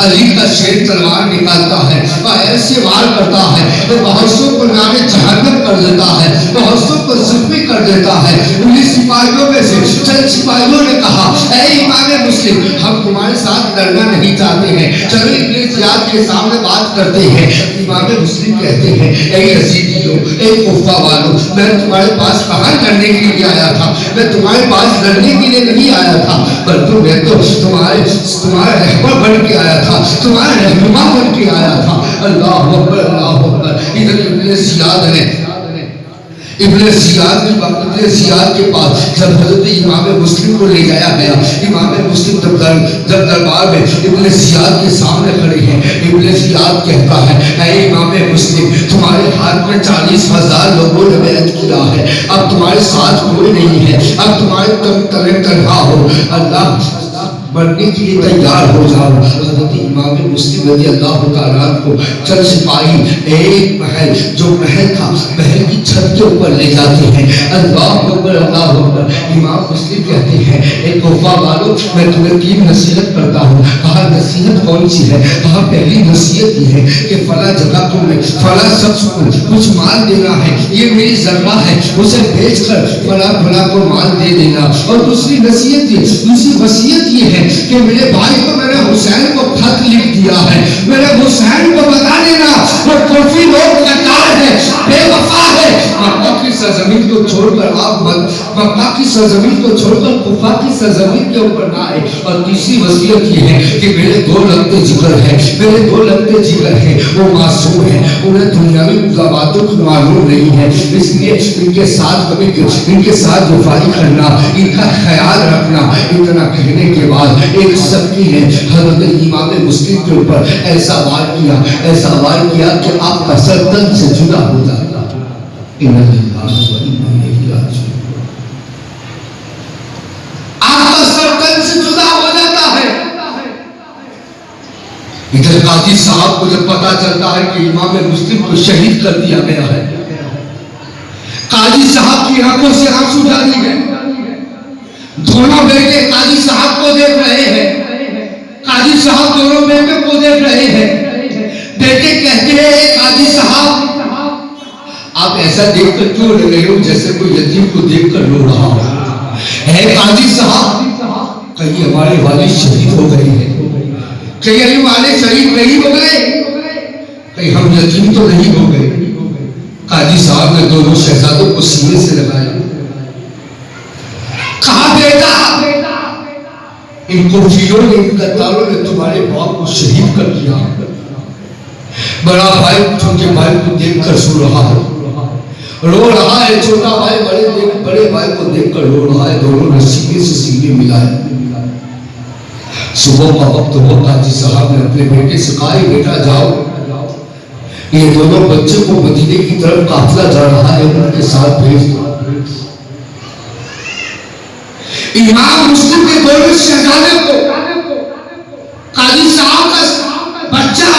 علی کا شیر تلوار نکالتا ہے اور ایسے وار کرتا ہے تو بہت سو کو نام جہنم کر دیتا ہے، بہت سو کو زخمی کر دیتا ہے۔ انہیں سپاہیوں میں سے چند سپاہیوں نے کہا اے امام مسلم ہم تمہارے ساتھ لڑنا نہیں چاہتے ہیں، چلو ابن زیاد کے سامنے بات کرتے ہیں۔ امام مسلم کہتے ہیں اے یزیدیو، اے کوفہ والو، میں تمہارے پاس کہاں لڑنے کے لیے آیا تھا؟ میں تمہارے پاس لڑنے کے لیے نہیں آیا تھا، بلکہ میں تو تمہارا رہبر بن کے آیا تھا، تمہارا رہنما بن کے آیا تھا۔ اللہ اکبر اللہ اکبر۔ ادھر ابن زیاد کے پاس جب حضرت امام مسلم کو لے جایا گیا، امام مسلم جب دربار میں ابن زیاد کے سامنے کھڑے ہیں، ابن زیاد کہتا ہے اے امام مسلم تمہارے ہاتھ میں 40,000 لوگوں نے بیعت کیا ہے، اب تمہارے ساتھ کوئی نہیں ہے، اب تمہارے تنہا ہو، اللہ مرنے کے لیے تیار ہو جاؤ۔ حضرت امام مسلم رضی اللہ تعالیٰ کو چند سپاہی ایک محل جو محل تھا، محل کی چھت کے اوپر لے جاتے ہیں۔ اللہ اکبر اللہ اکبر۔ امام مسلم کہتے ہیں اے کوفہ والو میں تمہیں 3 نصیحت کرتا ہوں۔ کہا نصیحت کون سی ہے؟ کہا پہلی نصیحت یہ ہے کہ فلاں جگہ تمہیں فلاں شخص کو کچھ مال دینا ہے، یہ میری ذمہ ہے، اسے بیچ کر فلاں کو مال دے دینا۔ اور دوسری وصیت یہ ہے کہ میرے بھائی کو، میرے حسین کو خط لکھ دیا ہے، میرے حسین کو بتا دینا وہ کوفی لوگ غدار ہے، بے وفا ہے، مکہ کی سرزمین کو چھوڑ کر آپ مکہ کی سرزمین کو چھوڑ کر کوفہ کی سرزمین کے اوپر نہ آئے۔ اور تیسری وصیت یہ ہے کہ میرے 2 لگتے جگر ہیں، میرے 2 لگتے جگر ہیں، وہ معصوم ہیں، انہیں دنیاوی باتوں کی معلوم نہیں ہے، اس لیے ان کے ساتھ وفائی کرنا، ان کا خیال رکھنا۔ اتنا کہنے کے بعد ایک سبکی نے حضرت امام مسلم کے اوپر ایسا وار کیا کہ آپ کا سر تن سے جدا ہو جاتا۔ آپ کا سر تن سے جدا ہو جاتا ہے۔ ادھر قاضی صاحب کو جب پتا چلتا ہے کہ امام مسلم کو شہید کر دیا گیا ہے، قاضی صاحب کی آنکھوں سے آنسو جاری ہے۔ دونوں بیٹے قاضی صاحب کو دیکھ رہے ہیں، قاضی صاحب دونوں بیٹے کو دیکھ رہے ہیں۔ بیٹے کہتے ہیں قاضی صاحب آپ ایسا دیکھ کر کیوں رو رہے ہو جیسے کوئی یتیم کو دیکھ کر رو رہا ہو؟ ہے قاضی صاحب کہیں ہمارے والد شہید ہو گئے ہیں، کہیں ہمارے والد شہید نہیں ہو گئے، کہیں ہم یتیم تو نہیں ہو گئے۔ قاضی صاحب نے دونوں شہزادوں کو سینے سے لگایا، کہا بیٹا ان کوفیوں نے، ان غداروں نے تمہارے باپ کو شہید کر دیا۔ بڑا بھائی چھوٹے بھائی کو دیکھ کر رو رہا ہے، چھوٹا بھائی بڑے بھائی کو دیکھ کر رو رہا ہے، دونوں نے سینے سے سینے ملائے۔ صبح کا وقت ہوا، قاضی صاحب نے اپنے بیٹے سے کہا بیٹا جاؤ، یہ دونوں بچے کو مدینے کی طرف قافلہ جا رہا ہے، ان کے ساتھ بھیج دو۔ امام مسلم کے دونوں شہزادے کو قاضی صاحب کا بچہ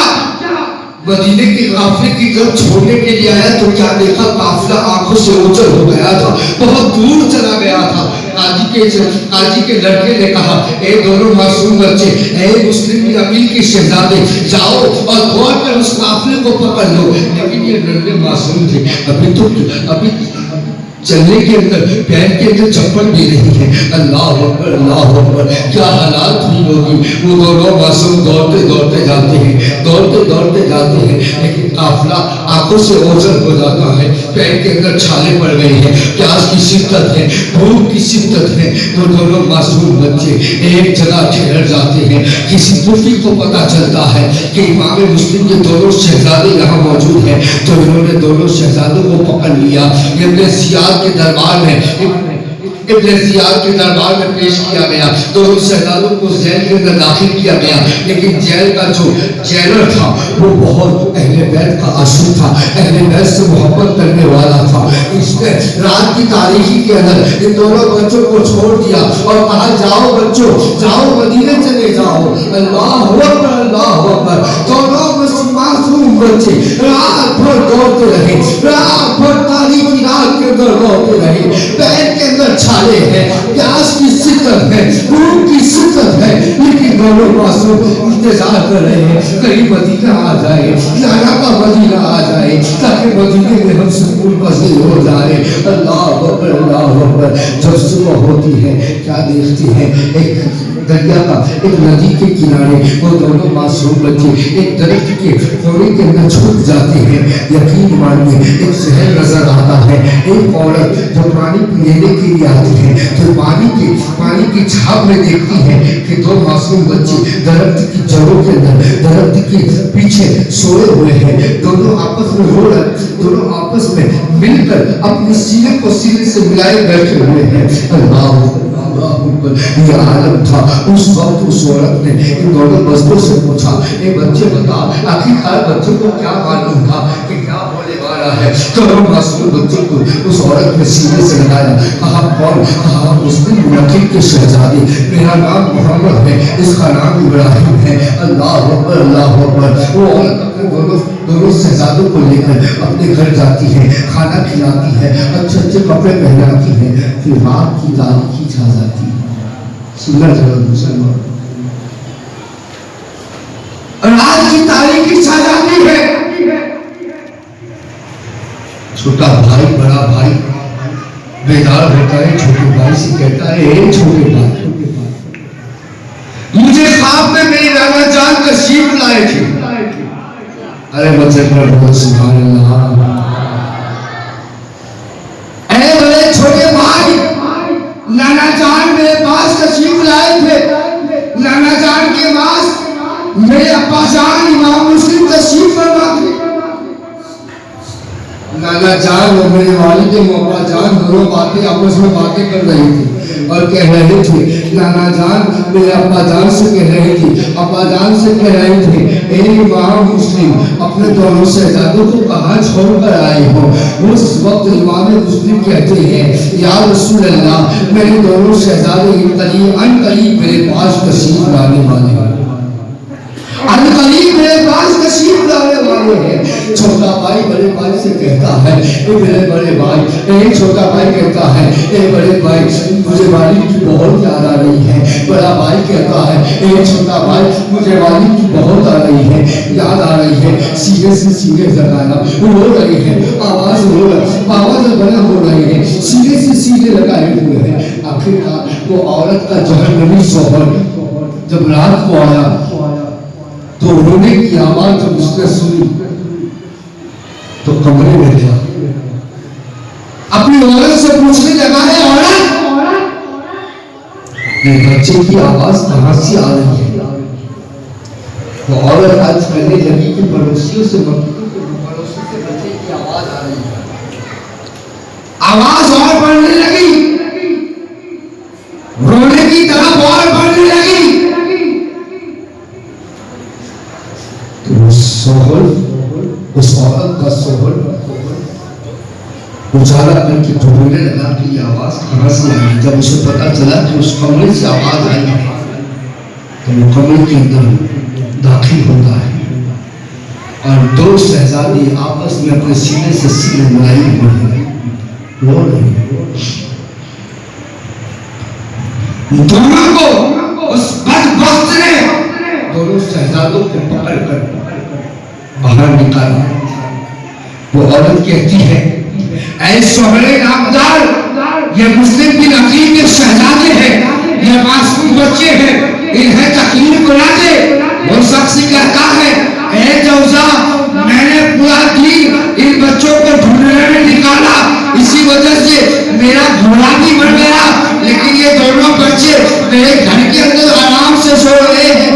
مدینے کے قافلے کی طرف چھوڑنے کے لیے آیا تو کیا دیکھا قافلہ آنکھوں سے اوجھل ہو گیا تھا، بہت دور چلا گیا تھا۔ قاضی کے لڑکے نے کہا اے دونوں معصوم بچے، اے مسلم کی امیر کے شہزادے، جاؤ اور دوڑ کر اس قافلے کو پکڑ لو۔ لیکن یہ لڑکے معصوم تھے، ابھی چلنے کے اندر پیر کے اندر چپل بھی نہیں ہے۔ اللہ اکبر اللہ اکبر، کیا حالات ہوئی ہوگی۔ وہ دونوں معصوم دوڑتے جاتے ہیں، لیکن قافلہ آنکھوں سے اوجھل ہو جاتا ہے، پیر کے اندر چھالے پڑ گئے ہیں، پیاس کی شدت ہے، بھوک کی شدت ہے۔ وہ دونوں معصوم بچے ایک جگہ ٹھہر جاتے ہیں۔ کسی کوفی کو پتا چلتا ہے کہ امام مسلم کے دونوں شہزادے یہاں موجود ہیں، تو انہوں نے دونوں شہزادوں کو پکڑ لیا۔ ابن زیاد کے دربار میں پیش کیا گیا، دونوں شہزادوں کو جیل کے اندر داخل کیا گیا، لیکن جیل کا جو جیلر تھا وہ بہت اہل بیت کا عاشق تھا، اہل بیت سے محبت کرنے والا تھا۔ اس نے رات کی تاریکی کے اندر ان دونوں بچوں کو چھوڑ دیا اور کہا جاؤ بچوں، جاؤ مدینے چلے جاؤ۔ اللہ اکبر اللہ اکبر۔ دونوں معصوم بچے رات بھر دوڑتے رہے، رات بھر تاریکی رات کے اندر دوڑتے رہے، پیر کے اندر چھالے ہیں، پیاس کی شدت ہے، بھوک کی شدت ہے، لیکن دونوں معصوم इंतजार कर रहे हैं कहीं मदीना आ जाए, नाना का मदीना आ जाए, ताकि मदीने में हम सुकून पसीर हो जाए। अल्लाह अकबर, अल्लाह अकबर। जब सुबह होती है क्या देखते हैं, एक दरिया का, एक नदी के किनारे वो दोनों मासूम बच्चे एक दरख्त के कोने के अंदर छुप जाते हैं। यकीन मानिए एक शहर नजर आता है, एक औरत जो पानी लेने के लिए आती है तो पानी की छाप में देखती है कि दो मासूम बच्चे दरख्त की जड़ों के अंदर, दरख्त के पीछे सोए हुए हैं। दोनों आपस में रो रहे, दोनों आपस में मिलकर अपने सीने को सीने से मिलाए बैठे हुए हैं। अल्लाह ये आलम था। उस वक्त उस औरत ने इन दोनों बच्चों से पूछा, ये बच्चे बता, आखिरकार बच्चों को क्या मालूम था कि क्या होने वाला है। दोनों मासूम बच्चों को उस औरत ने सीने से लगाया, कहा कौन? कहा मुस्लिम मुल्क के शहजादे, मेरा नाम मोहम्मद है, इसका नाम इब्राहिम है। अल्लाह अकबर, अल्लाह अकबर। वो औरत अपने दोनों शहजादों को लेकर अपने घर जाती है, खाना खिलाती है, अच्छे अच्छे कपड़े पहनाती है, फिर रात की तारीखी छा जाती है। सुनना जरा मुसलमान, रात की तारीखी छा जाती है। छोटा भाई बड़ा भाई बेदार होता है, छोटे भाई से कहता है, छोटे भाई मुझे ख्वाब में मेरी नाना जान तशरीफ लाए थे। अरे बच्चे पर सुभान अल्लाह। अरे बड़े छोटे भाई, नाना जान मेरे पास तशरीफ लाए थे। नाना जान के पास मेरे अब्बा जान इमाम मुस्लिम तशरीफ फरमा थे। नाना जान और मेरे वालिद अब्बा जान दोनों बातें आपस में बातें कर रही थी और कह रहे थे, नाना जान मेरे अब्बा जान से कह रहे थे, अब्बा जान से कह रहे थे, ए इमाम मुस्लिम अपने दोनों शहजादों को कहाँ छोड़ कर आए हो। उस वक्त इमाम मुस्लिम कहते हैं, या रसूल अल्लाह, मेरे दोनों शहजादे अनकरीब मेरे पास तशरीफ लाने वाले हैं, अनकरीब मेरे पास तशरीफ लाने वाले हैं। छोटा भाई बड़े भाई से कहता है, ए मेरे बड़े भाई, ए छोटा भाई कहता है, ए बड़े भाई मुझे वालिद की बहुत याद आ रही है। बड़ा भाई कहता है, ए छोटा भाई मुझे वालिद की बहुत आ रही है, याद आ रही है। सीधे से सीधे लगाना रो रहे हैं, आवाज बना हो रहे हैं, सीधे से सीधे लगाए हुए हैं। आखिरकार वो औरत का जहन्नमी शौहर जब रात को आया तो रोने की आवाज जब उसने सुनी तो कमरे में गया, अपनी औरत से पूछने लगा, है औरत, ये बच्चे की आवाज कहां से आ रही है? वो औरत आज कहने लगी कि पड़ोसियों से बच्चे की आवाज आ रही है। आवाज और बढ़ने लगी, रोने की तरफ और बढ़ने लगी। उस औरत का सोहर उजाला करके ढूंढने लगा कि ये आवाज कहां से आई। जब उसे पता चला कि उस कमरे से आवाज आई है तो वो कमरे के अंदर दाखिल होता है और दो शहजादे आपस में अपने सीने से सीने मिलाई हुए हैं, रो रहे हैं। दोनों को उस बदबख्त ने दोनों शहजादों को पकड़ कर बाहर निकाला। वो औरत कहती है, ऐ शोहरे नामदार, ये मुस्लिम बिन अकील के शहजादे हैं, ये मासूम बच्चे हैं, इन्हें तकलीफ ना दे। वो शख्स कहता है, ऐ जौजा, मैंने पूरा दिन इन बच्चों को ढूंढने में निकाला, इसी वजह से मेरा घोड़ा भी मर गया, लेकिन ये दोनों बच्चे मेरे घर के अंदर आराम से सो रहे हैं।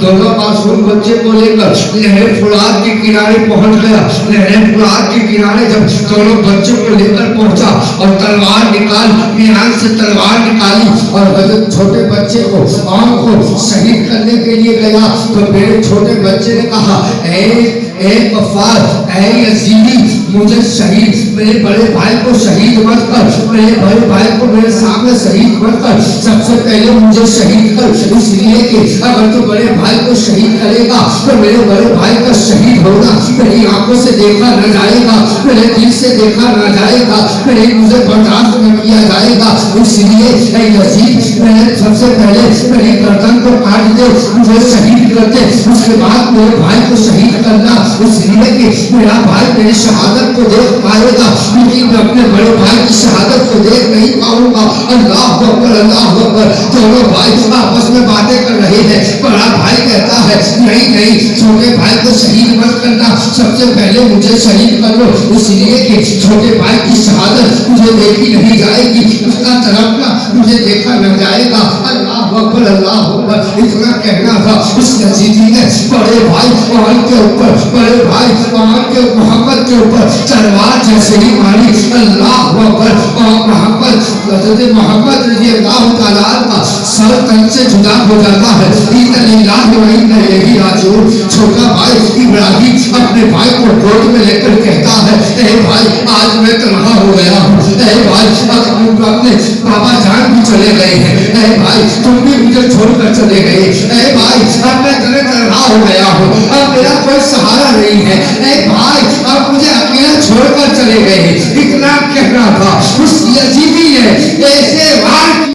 दोनों मासूम बच्चे को लेकर लहरे फुरात के किनारे पहुंच गया। लहरे फुरात के किनारे जब दोनों बच्चों को लेकर पहुंचा और तलवार निकाल मीरान से तलवार निकाली और हजरत छोटे बच्चे को आम को शहीद करने के लिए गया तो मेरे छोटे बच्चे ने कहा, ए गफ्फार, ए यजीदी, मुझे शहीद, मेरे बड़े भाई को शहीद मत कर, मेरे बड़े भाई को मेरे सामने शहीद मत कर, सबसे पहले मुझे शहीद कर, इसलिए कि अगर तो बड़े भाई को शहीद करेगा तो मेरे बड़े भाई का शहीद होना मेरी आंखों से देखा न जाएगा, मेरे दिल से देखा न जाएगा, मुझे बर्दाश्त न किया जाएगा। इसलिए यजीद मैंने सबसे पहले मेरी गर्दन को काट दे, मुझे शहीद कर दे, उसके बाद मेरे भाई को शहीद करना, इसलिए कि मेरा भाई मेरी शहादत को देख पाएगा, लेकिन मैं अपने बड़े भाई की शहादत को देख नहीं पाऊंगा। अल्लाह अकबर, अल्लाह अकबर। दोनों भाई आपस में बातें कर रहे हैं। बड़ा भाई कहता है नहीं नहीं, छोटे भाई को शहीद मत करना, सबसे पहले मुझे शहीद कर लो, इसलिए कि छोटे भाई की शहादत मुझे देखी नहीं जाएगी, उसका तड़पना मुझे देखा न जाएगा। अल्लाह अकबर, अल्लाह अकबर। इतना कहना था। उस यजीदी ने बड़े भाई मोहम्मद के ऊपर, बड़े भाई मोहम्मद के ऊपर तलवार जैसे ही मारी। अल्लाह अकबर। और मोहम्मद रजी अल्लाह तआला का सर तन से जुदा हो जाता है। इन्ना लिल्लाहि व इन्ना इलैहि राजिऊन। छोटा भाई इब्राहिम अपने भाई को गोद में लेकर कहता है, ए भाई आज मैं तन्हा हो गया हूँ, ए भाई अपने बाबा जान भी चले गए हैं, ए भाई तुम भी मुझे छोड़कर चले गए, ए भाई अब मैं तन्हा हो गया हूँ, अब मेरा कोई सहारा नहीं है, ए भाई अब मुझे अकेला छोड़कर चले गए। इतना कहना था। उस यजीदी ने ऐसे वार